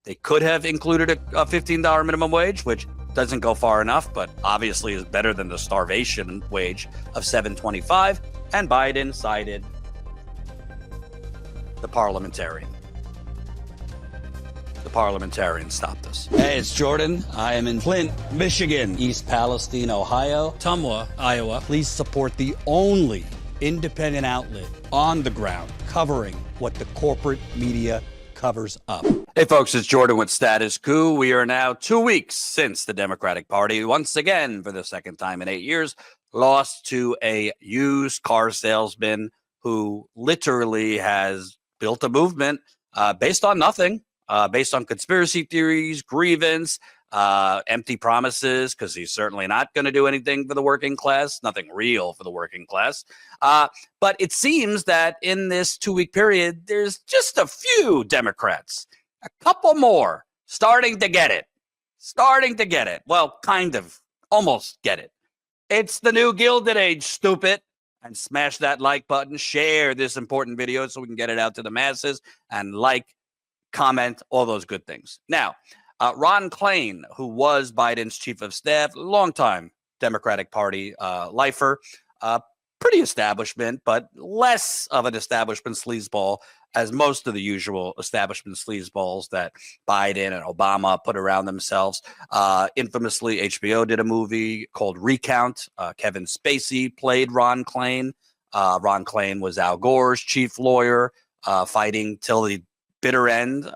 They could have included a $15 minimum wage, which doesn't go far enough, but obviously is better than the starvation wage of $7.25. And Biden cited the parliamentarian. The parliamentarian stopped us. Hey, it's Jordan. I am in Flint, Michigan, East Palestine, Ohio, Tumwa, Iowa. Please support the only independent outlet on the ground covering what the corporate media covers up. Hey folks, it's Jordan with Status Coup. We are now 2 weeks since the Democratic Party, once again for the second time in 8 years, lost to a used car salesman who literally has built a movement based on nothing, based on conspiracy theories, grievance, empty promises, because he's certainly not going to do anything for the working class, nothing real for the working class. But it seems that in this 2-week period, there's just a few Democrats, a couple more, starting to get it. Well, kind of, almost get it. It's the new Gilded Age, stupid. And smash that like button, share this important video so we can get it out to the masses, and like, comment, all those good things. Now, Ron Klain, who was Biden's chief of staff, longtime Democratic Party lifer, pretty establishment, but less of an establishment sleazeball as most of the usual establishment sleazeballs that Biden and Obama put around themselves. Infamously, HBO did a movie called Recount. Kevin Spacey played Ron Klain. Ron Klain was Al Gore's chief lawyer, fighting till the bitter end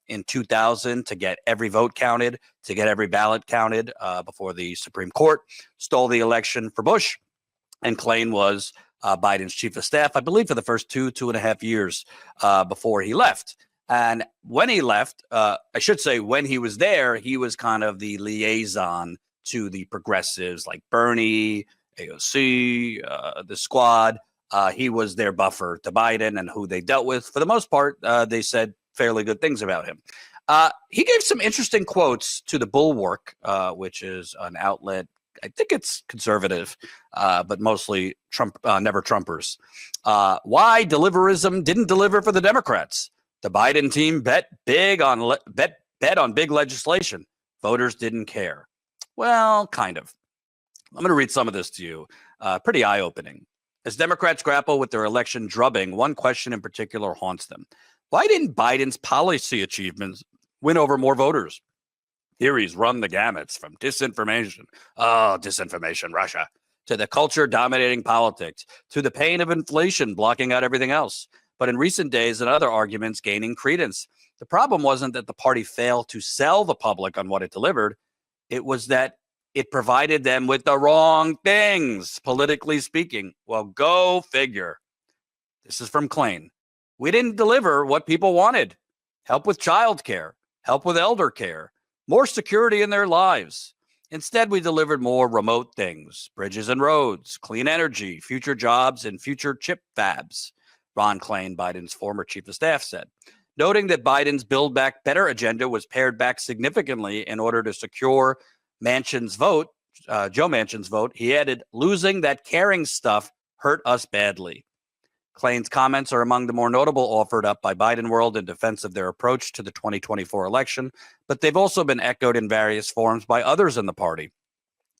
in 2000 to get every vote counted, to get every ballot counted before the Supreme Court stole the election for Bush. And Klain was Biden's chief of staff, I believe, for the first 2.5 years before he left. And when he left, I should say when he was there, he was kind of the liaison to the progressives like Bernie, AOC, the squad. He was their buffer to Biden and who they dealt with. For the most part, they said fairly good things about him. He gave some interesting quotes to the Bulwark, which is an outlet. I think it's conservative, but mostly Trump, never Trumpers. Why deliverism didn't deliver for the Democrats. The Biden team bet on big legislation. Voters didn't care. Well, kind of. I'm going to read some of this to you. Pretty eye-opening. As Democrats grapple with their election drubbing, one question in particular haunts them. Why didn't Biden's policy achievements win over more voters? Theories run the gamuts from disinformation, Russia, to the culture dominating politics, to the pain of inflation blocking out everything else. But in recent days and other arguments gaining credence, the problem wasn't that the party failed to sell the public on what it delivered. It was that it provided them with the wrong things, politically speaking. Well, go figure. This is from Klain. We didn't deliver what people wanted. Help with childcare, help with elder care, more security in their lives. Instead, we delivered more remote things, bridges and roads, clean energy, future jobs, and future chip fabs, Ron Klain, Biden's former chief of staff, said, noting that Biden's Build Back Better agenda was pared back significantly in order to secure Manchin's vote, Joe Manchin's vote. He added, losing that caring stuff hurt us badly. Klain's comments are among the more notable offered up by Biden World in defense of their approach to the 2024 election, but they've also been echoed in various forms by others in the party.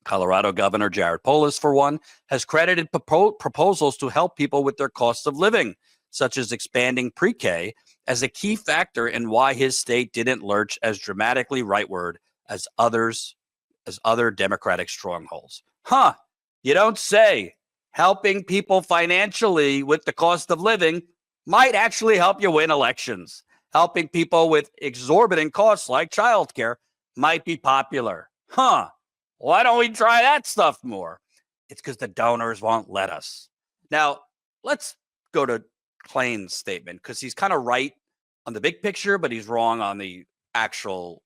Colorado Governor Jared Polis, for one, has credited proposals to help people with their costs of living, such as expanding pre-K, as a key factor in why his state didn't lurch as dramatically rightward as other Democratic strongholds. Huh, you don't say. Helping people financially with the cost of living might actually help you win elections. Helping people with exorbitant costs like childcare might be popular. Huh, why don't we try that stuff more? It's because the donors won't let us. Now, let's go to Klain's statement, because he's kind of right on the big picture, but he's wrong on the actual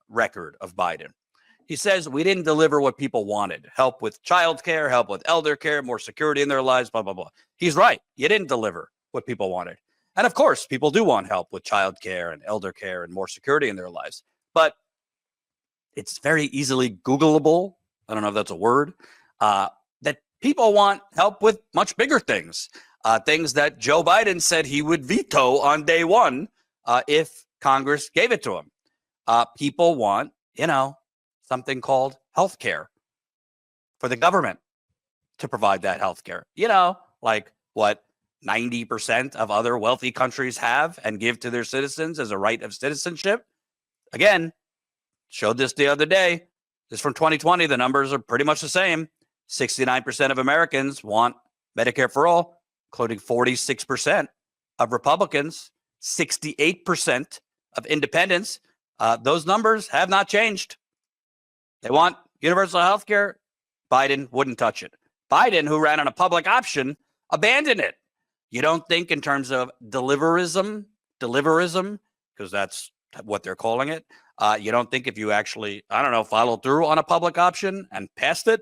record of Biden. He says, we didn't deliver what people wanted. Help with childcare, help with elder care, more security in their lives, blah, blah, blah. He's right. You didn't deliver what people wanted. And of course, people do want help with childcare and elder care and more security in their lives. But it's very easily Googleable. I don't know if that's a word. That people want help with much bigger things. Things that Joe Biden said he would veto on day one if Congress gave it to him. People want, something called health care for the government to provide that health care. Like what 90% of other wealthy countries have and give to their citizens as a right of citizenship. Again, showed this the other day. This from 2020. The numbers are pretty much the same. 69% of Americans want Medicare for all, including 46% of Republicans, 68% of independents. Those numbers have not changed. They want universal health care. Biden wouldn't touch it. Biden, who ran on a public option, abandoned it. You don't think in terms of deliverism, because that's what they're calling it. You don't think if you actually, followed through on a public option and passed it,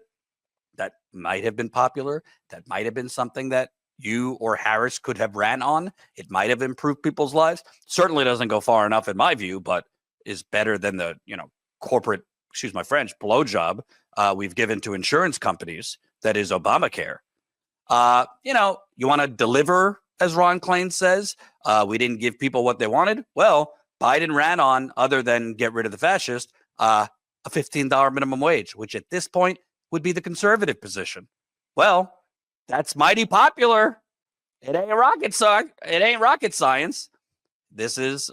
that might have been popular. That might have been something that you or Harris could have ran on. It might have improved people's lives. Certainly doesn't go far enough in my view, but is better than the, corporate, excuse my French, blowjob we've given to insurance companies. That is Obamacare. You want to deliver, as Ron Klain says. We didn't give people what they wanted. Well, Biden ran on, other than get rid of the fascist, a $15 minimum wage, which at this point would be the conservative position. Well, that's mighty popular. It ain't rocket science. This is,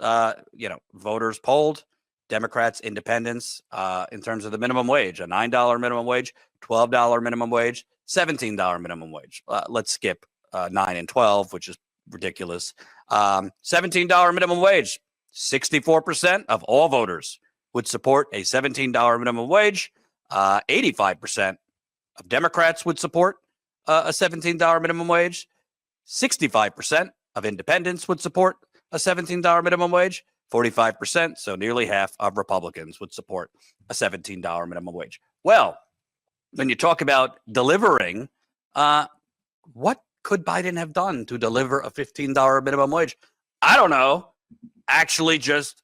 voters polled, Democrats, independents, in terms of the minimum wage, a $9 minimum wage, $12 minimum wage, $17 minimum wage. Let's skip 9 and 12, which is ridiculous. $17 minimum wage. 64% of all voters would support a $17 minimum wage. 85% of Democrats would support a $17 minimum wage. 65% of independents would support a $17 minimum wage. 45%, so nearly half of Republicans would support a $17 minimum wage. Well, when you talk about delivering, what could Biden have done to deliver a $15 minimum wage? I don't know. Actually just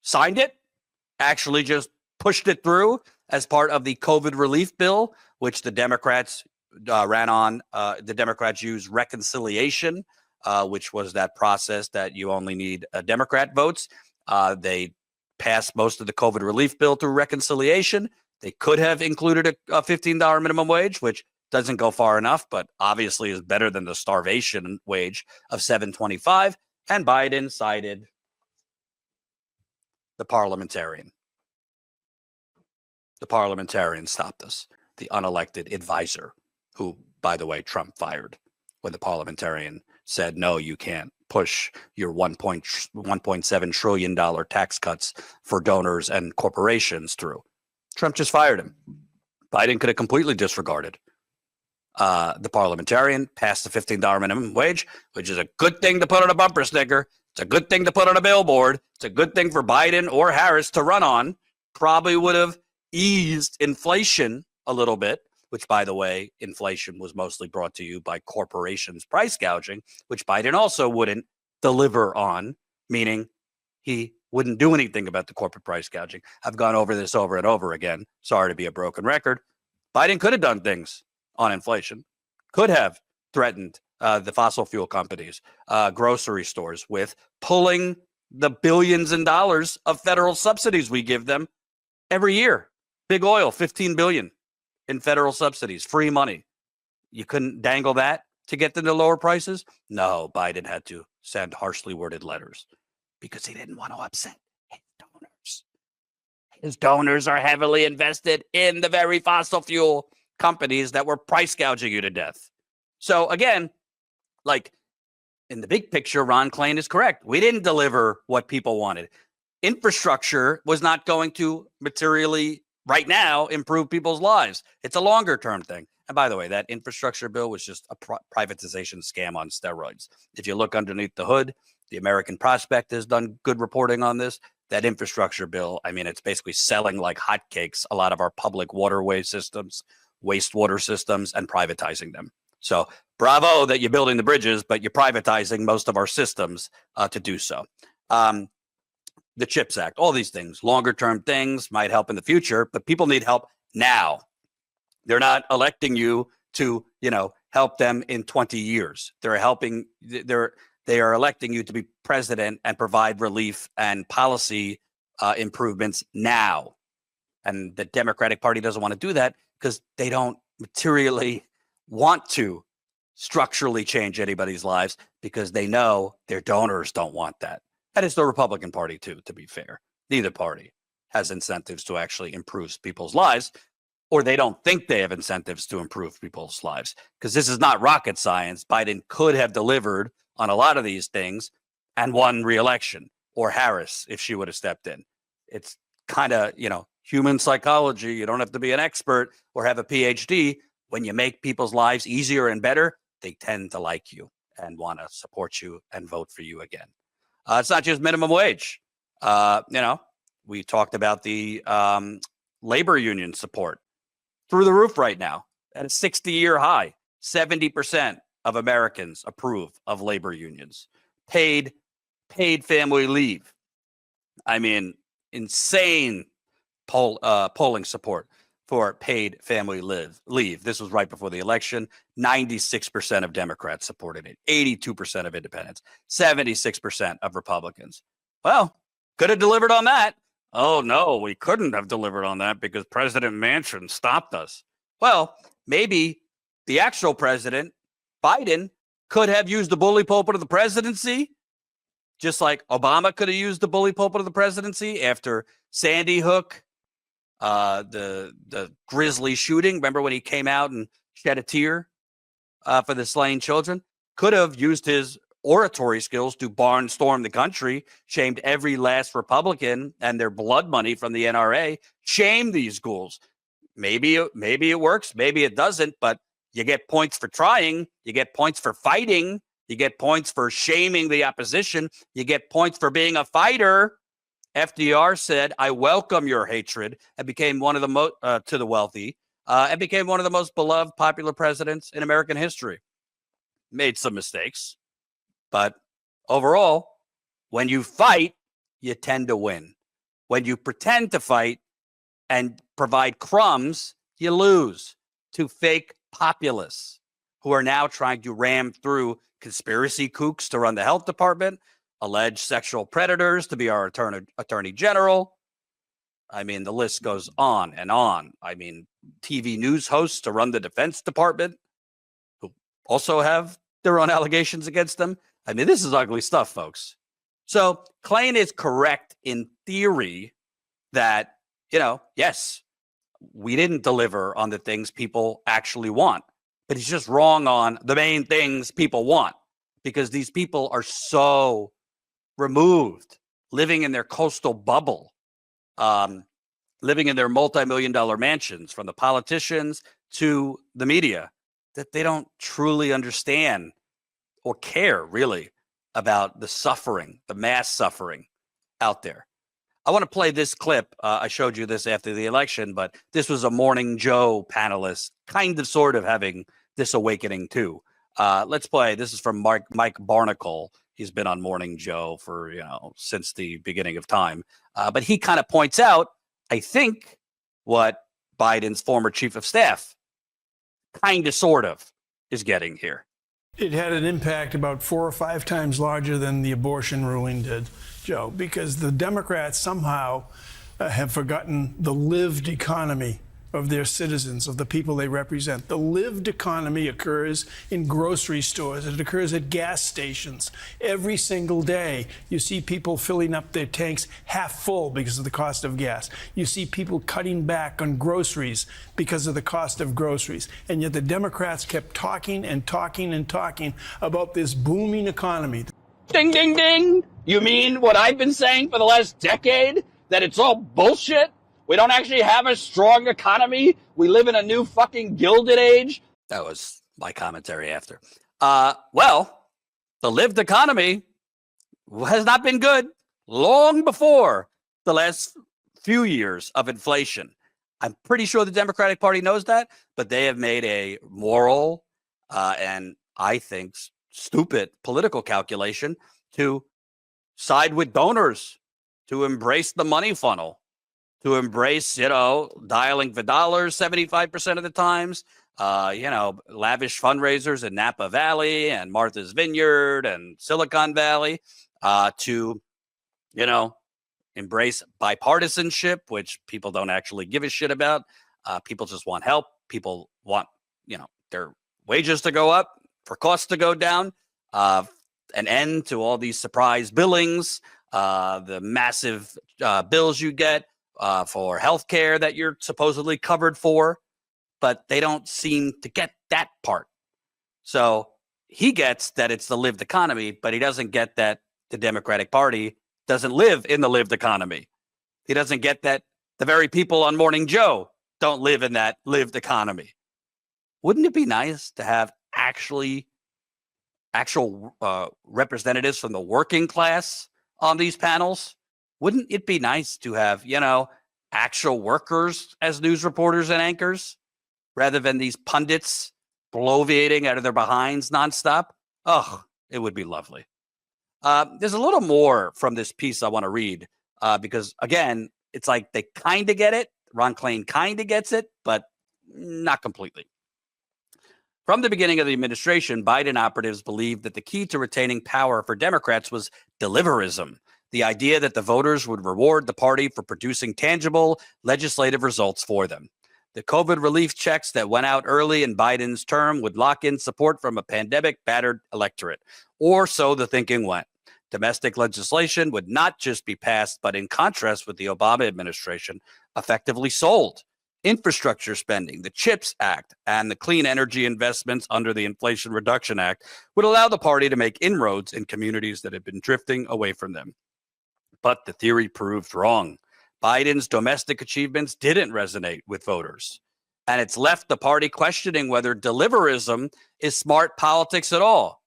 signed it, actually just pushed it through as part of the COVID relief bill, which the Democrats ran on. The Democrats used reconciliation, which was that process that you only need Democrat votes. They passed most of the COVID relief bill through reconciliation. They could have included a $15 minimum wage, which doesn't go far enough, but obviously is better than the starvation wage of $7.25. And Biden cited the parliamentarian. The parliamentarian stopped us. The unelected advisor, who, by the way, Trump fired when the parliamentarian said, no, you can't push your $1.7 trillion tax cuts for donors and corporations through. Trump just fired him. Biden could have completely disregarded the parliamentarian, passed the $15 minimum wage, which is a good thing to put on a bumper sticker. It's a good thing to put on a billboard. It's a good thing for Biden or Harris to run on. Probably would have eased inflation a little bit, which, by the way, inflation was mostly brought to you by corporations price gouging, which Biden also wouldn't deliver on, meaning he wouldn't do anything about the corporate price gouging. I've gone over this over and over again. Sorry to be a broken record. Biden could have done things on inflation, could have threatened the fossil fuel companies, grocery stores with pulling the billions in dollars of federal subsidies we give them every year. Big oil, $15 billion in federal subsidies, free money. You couldn't dangle that to get them to lower prices? No, Biden had to send harshly worded letters because he didn't want to upset his donors. His donors are heavily invested in the very fossil fuel companies that were price gouging you to death. So again, like in the big picture, Ron Klain is correct. We didn't deliver what people wanted. Infrastructure was not going to materially right now improve people's lives. It's a longer term thing. And by the way, that infrastructure bill was just a privatization scam on steroids. If you look underneath the hood, the American Prospect has done good reporting on this. That infrastructure bill, I mean, it's basically selling like hotcakes a lot of our public waterway systems, wastewater systems, and privatizing them. So bravo that you're building the bridges, but you're privatizing most of our systems to do so. The CHIPS Act, all these things, longer term things might help in the future, but people need help now. They're not electing you to, help them in 20 years. They are electing you to be president and provide relief and policy improvements now. And the Democratic Party doesn't want to do that because they don't materially want to structurally change anybody's lives, because they know their donors don't want that. And it's the Republican Party too, to be fair. Neither party has incentives to actually improve people's lives, or they don't think they have incentives to improve people's lives, because this is not rocket science. Biden could have delivered on a lot of these things and won re-election, or Harris if she would have stepped in. It's kind of, human psychology. You don't have to be an expert or have a PhD. When you make people's lives easier and better, they tend to like you and want to support you and vote for you again. It's not just minimum wage. We talked about the labor union support through the roof right now at a 60-year high. 70% of Americans approve of labor unions. Paid family leave. I mean, insane polling support for paid family leave. This was right before the election. 96% of Democrats supported it. 82% of independents. 76% of Republicans. Well, could have delivered on that. Oh, no, we couldn't have delivered on that because President Manchin stopped us. Well, maybe the actual president, Biden, could have used the bully pulpit of the presidency, just like Obama could have used the bully pulpit of the presidency after Sandy Hook, the grisly shooting. Remember when he came out and shed a tear for the slain children? Could have used his oratory skills to barnstorm the country, shamed every last Republican and their blood money from the NRA, shamed these ghouls. Maybe it works, maybe it doesn't, but you get points for trying, you get points for fighting, you get points for shaming the opposition, you get points for being a fighter. FDR said, "I welcome your hatred," and became one of the to the wealthy, and became one of the most beloved, popular presidents in American history. Made some mistakes, but overall, when you fight, you tend to win. When you pretend to fight and provide crumbs, you lose to fake populists who are now trying to ram through conspiracy kooks to run the health department, alleged sexual predators to be our attorney general. I mean, the list goes on and on. I mean, TV news hosts to run the Defense Department, who also have their own allegations against them. I mean, this is ugly stuff, folks. So Klain is correct in theory that, yes, we didn't deliver on the things people actually want, but he's just wrong on the main things people want, because these people are so removed, living in their coastal bubble, living in their multi-million-dollar mansions, from the politicians to the media, that they don't truly understand or care really about the suffering, the mass suffering out there. I want to play this clip. I showed you this after the election, but this was a Morning Joe panelist, kind of sort of having this awakening too. Let's play. This is from Mike Barnacle. He's been on Morning Joe for, since the beginning of time. But he kind of points out, I think, what Biden's former chief of staff kind of sort of is getting here. It had an impact about 4 or 5 times larger than the abortion ruling did, Joe, because the Democrats somehow have forgotten the lived economy of their citizens, of the people they represent. The lived economy occurs in grocery stores. It occurs at gas stations. Every single day, you see people filling up their tanks half full because of the cost of gas. You see people cutting back on groceries because of the cost of groceries. And yet the Democrats kept talking and talking and talking about this booming economy. Ding, ding, ding. You mean what I've been saying for the last decade? That it's all bullshit? We don't actually have a strong economy. We live in a new fucking Gilded Age. That was my commentary after. Well, the lived economy has not been good long before the last few years of inflation. I'm pretty sure the Democratic Party knows that, but they have made a moral and I think stupid political calculation to side with donors, to embrace the money funnel, to embrace, dialing for dollars 75% of the times, lavish fundraisers in Napa Valley and Martha's Vineyard and Silicon Valley, to, embrace bipartisanship, which people don't actually give a shit about. People just want help. People want, their wages to go up, for costs to go down, an end to all these surprise billings, the massive bills you get for healthcare that you're supposedly covered for, but they don't seem to get that part. So he gets that it's the lived economy, but he doesn't get that the Democratic Party doesn't live in the lived economy. He doesn't get that the very people on Morning Joe don't live in that lived economy. Wouldn't it be nice to have actual representatives from the working class on these panels? Wouldn't it be nice to have, actual workers as news reporters and anchors rather than these pundits bloviating out of their behinds nonstop? Oh, it would be lovely. There's a little more from this piece I want to read because, again, it's like they kind of get it. Ron Klain kind of gets it, but not completely. From the beginning of the administration, Biden operatives believed that the key to retaining power for Democrats was deliverism, the idea that the voters would reward the party for producing tangible legislative results for them. The COVID relief checks that went out early in Biden's term would lock in support from a pandemic-battered electorate, or so the thinking went. Domestic legislation would not just be passed, but in contrast with the Obama administration, effectively sold. Infrastructure spending, the CHIPS Act, and the clean energy investments under the Inflation Reduction Act would allow the party to make inroads in communities that had been drifting away from them. But the theory proved wrong. Biden's domestic achievements didn't resonate with voters. And it's left the party questioning whether deliverism is smart politics at all.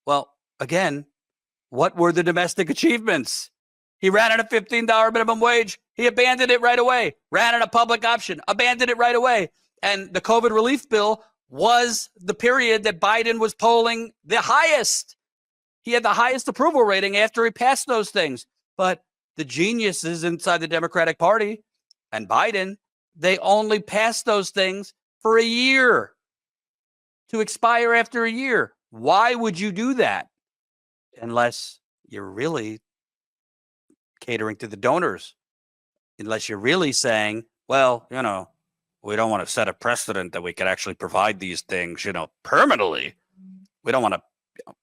Well, again, what were the domestic achievements? He ran on a $15 minimum wage. He abandoned it right away. Ran on a public option. Abandoned it right away. And the COVID relief bill was the period that Biden was polling the highest. He had the highest approval rating after he passed those things. But the geniuses inside the Democratic Party and Biden, they only passed those things for a year to expire after a year. Why would you do that? Unless you're really catering to the donors, unless you're really saying, well, we don't want to set a precedent that we could actually provide these things, permanently. We don't want to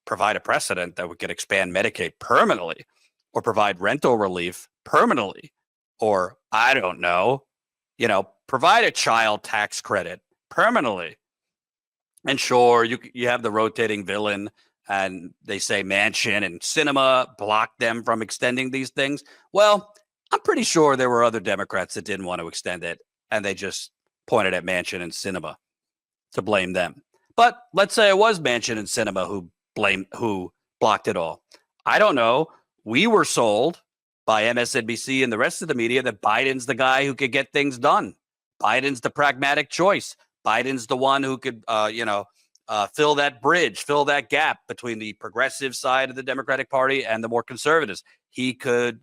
provide a precedent that we could expand Medicaid permanently or provide rental relief permanently, or I don't know, provide a child tax credit permanently. And sure, you have the rotating villain, and they say Manchin and Sinema blocked them from extending these things. Well, I'm pretty sure there were other Democrats that didn't want to extend it, and they just pointed at Manchin and Sinema to blame them. But let's say it was Manchin and Sinema who blocked it all. I don't know. We were sold by MSNBC and the rest of the media that Biden's the guy who could get things done. Biden's the pragmatic choice. Biden's the one who could, fill that bridge, fill that gap between the progressive side of the Democratic Party and the more conservatives. He could,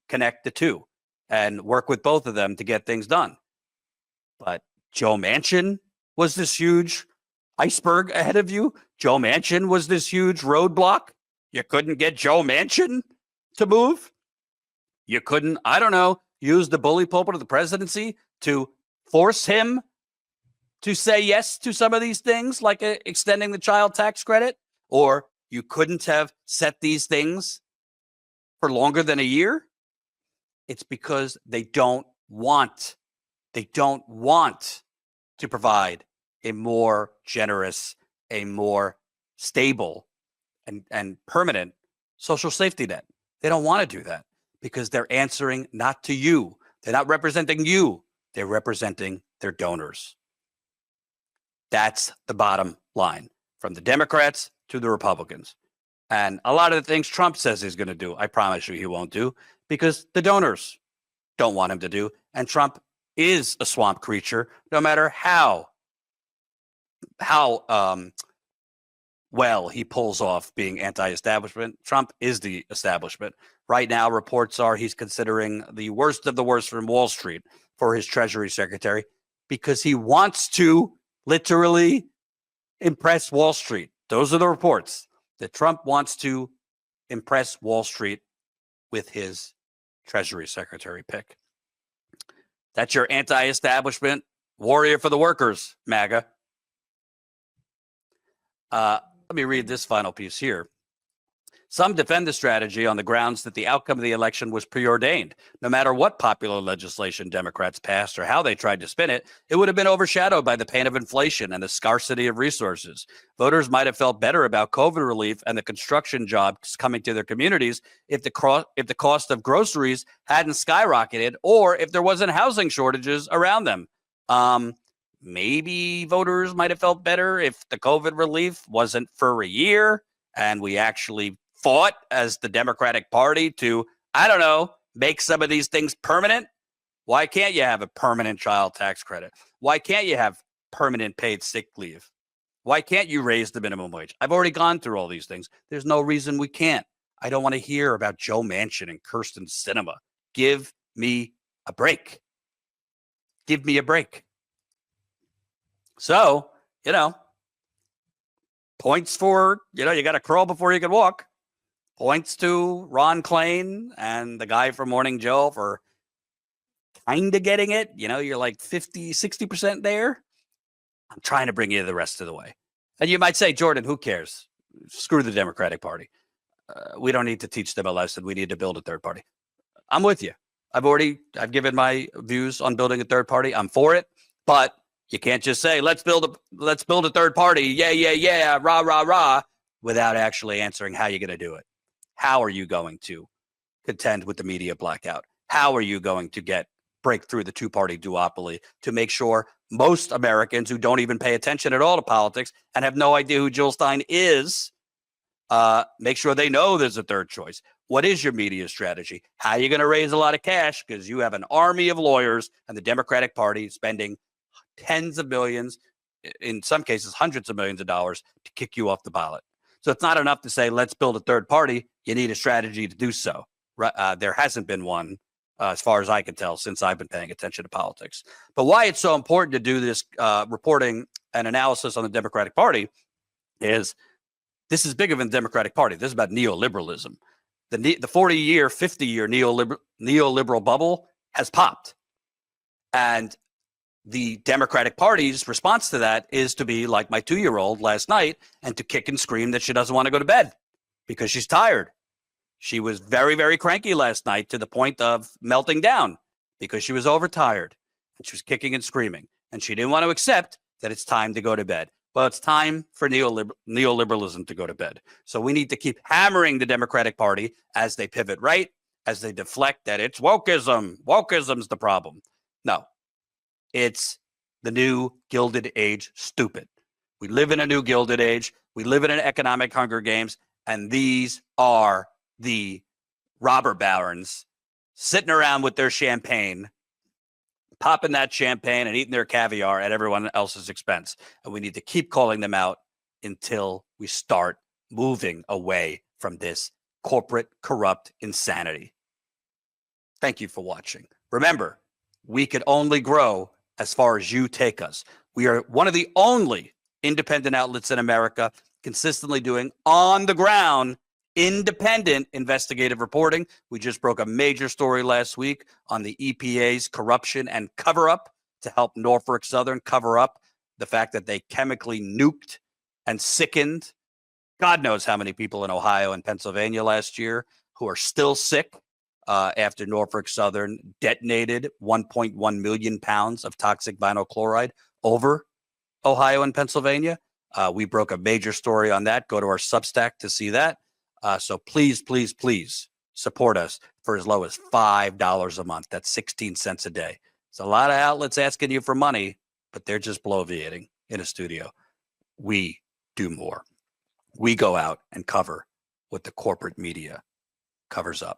connect the two and work with both of them to get things done. But Joe Manchin was this huge iceberg ahead of you. Joe Manchin was this huge roadblock. You couldn't get Joe Manchin to move. You couldn't, use the bully pulpit of the presidency to force him to say yes to some of these things, like extending the child tax credit, or you couldn't have set these things for longer than a year. It's because they don't want to provide a more generous, a more stable and permanent social safety net. They don't want to do that because they're answering not to you. They're not representing you. They're representing their donors. That's the bottom line, from the Democrats to the Republicans. And a lot of the things Trump says he's going to do, I promise you he won't do, because the donors don't want him to do. And Trump is a swamp creature, no matter how well he pulls off being anti-establishment. Trump is the establishment. Right now, reports are he's considering the worst of the worst from Wall Street for his Treasury Secretary because he wants to literally impress Wall Street. Those are the reports, that Trump wants to impress Wall Street with his Treasury Secretary pick. That's your anti-establishment warrior for the workers, MAGA. Let me read this final piece here. Some defend the strategy on the grounds that the outcome of the election was preordained. No matter what popular legislation Democrats passed or how they tried to spin it, it would have been overshadowed by the pain of inflation and the scarcity of resources. Voters might have felt better about COVID relief and the construction jobs coming to their communities if the cost of groceries hadn't skyrocketed or if there wasn't housing shortages around them. Maybe voters might have felt better if the COVID relief wasn't for a year and we actually fought as the Democratic Party to, I don't know, make some of these things permanent. Why can't you have a permanent child tax credit? Why can't you have permanent paid sick leave? Why can't you raise the minimum wage? I've already gone through all these things. There's no reason we can't. I don't want to hear about Joe Manchin and Kirsten Sinema. Give me a break. Give me a break. So, points for, you got to crawl before you can walk. Points to Ron Klain and the guy from Morning Joe for kind of getting it. You're like 50, 60% there. I'm trying to bring you the rest of the way. And you might say, Jordan, who cares? Screw the Democratic Party. We don't need to teach them a lesson. We need to build a third party. I'm with you. I've given my views on building a third party. I'm for it, but you can't just say, let's build a third party. Yeah. Rah, rah, rah, without actually answering how you're going to do it. How are you going to contend with the media blackout? How are you going to break through the two-party duopoly to make sure most Americans who don't even pay attention at all to politics and have no idea who Jill Stein is, make sure they know there's a third choice? What is your media strategy? How are you going to raise a lot of cash? Because you have an army of lawyers and the Democratic Party spending tens of millions, in some cases hundreds of millions of dollars to kick you off the ballot. So it's not enough to say, let's build a third party. You need a strategy to do so. There hasn't been one, as far as I can tell, since I've been paying attention to politics. But why it's so important to do this reporting and analysis on the Democratic Party is this is bigger than the Democratic Party. This is about neoliberalism. The 40-year, 50-year neoliberal bubble has popped. And the Democratic Party's response to that is to be like my 2-year-old last night and to kick and scream that she doesn't want to go to bed because she's tired. She was very, very cranky last night to the point of melting down because she was overtired and she was kicking and screaming and she didn't want to accept that it's time to go to bed. Well, it's time for neoliberalism to go to bed. So we need to keep hammering the Democratic Party as they pivot right, as they deflect that it's wokeism. Wokeism's the problem. No. It's the new Gilded Age stupid. We live in a new Gilded Age. We live in an economic Hunger Games. And these are the robber barons sitting around with their champagne, popping that champagne and eating their caviar at everyone else's expense. And we need to keep calling them out until we start moving away from this corporate, corrupt insanity. Thank you for watching. Remember, we could only grow as far as you take us. We are one of the only independent outlets in America consistently doing on the ground independent investigative reporting. We just broke a major story last week on the EPA's corruption and cover-up to help Norfolk Southern cover up the fact that they chemically nuked and sickened God knows how many people in Ohio and Pennsylvania last year who are still sick after Norfolk Southern detonated 1.1 million pounds of toxic vinyl chloride over Ohio and Pennsylvania. We broke a major story on that. Go to our Substack to see that. So please, please, please support us for as low as $5 a month. That's 16 cents a day. It's a lot of outlets asking you for money, but they're just bloviating in a studio. We do more. We go out and cover what the corporate media covers up.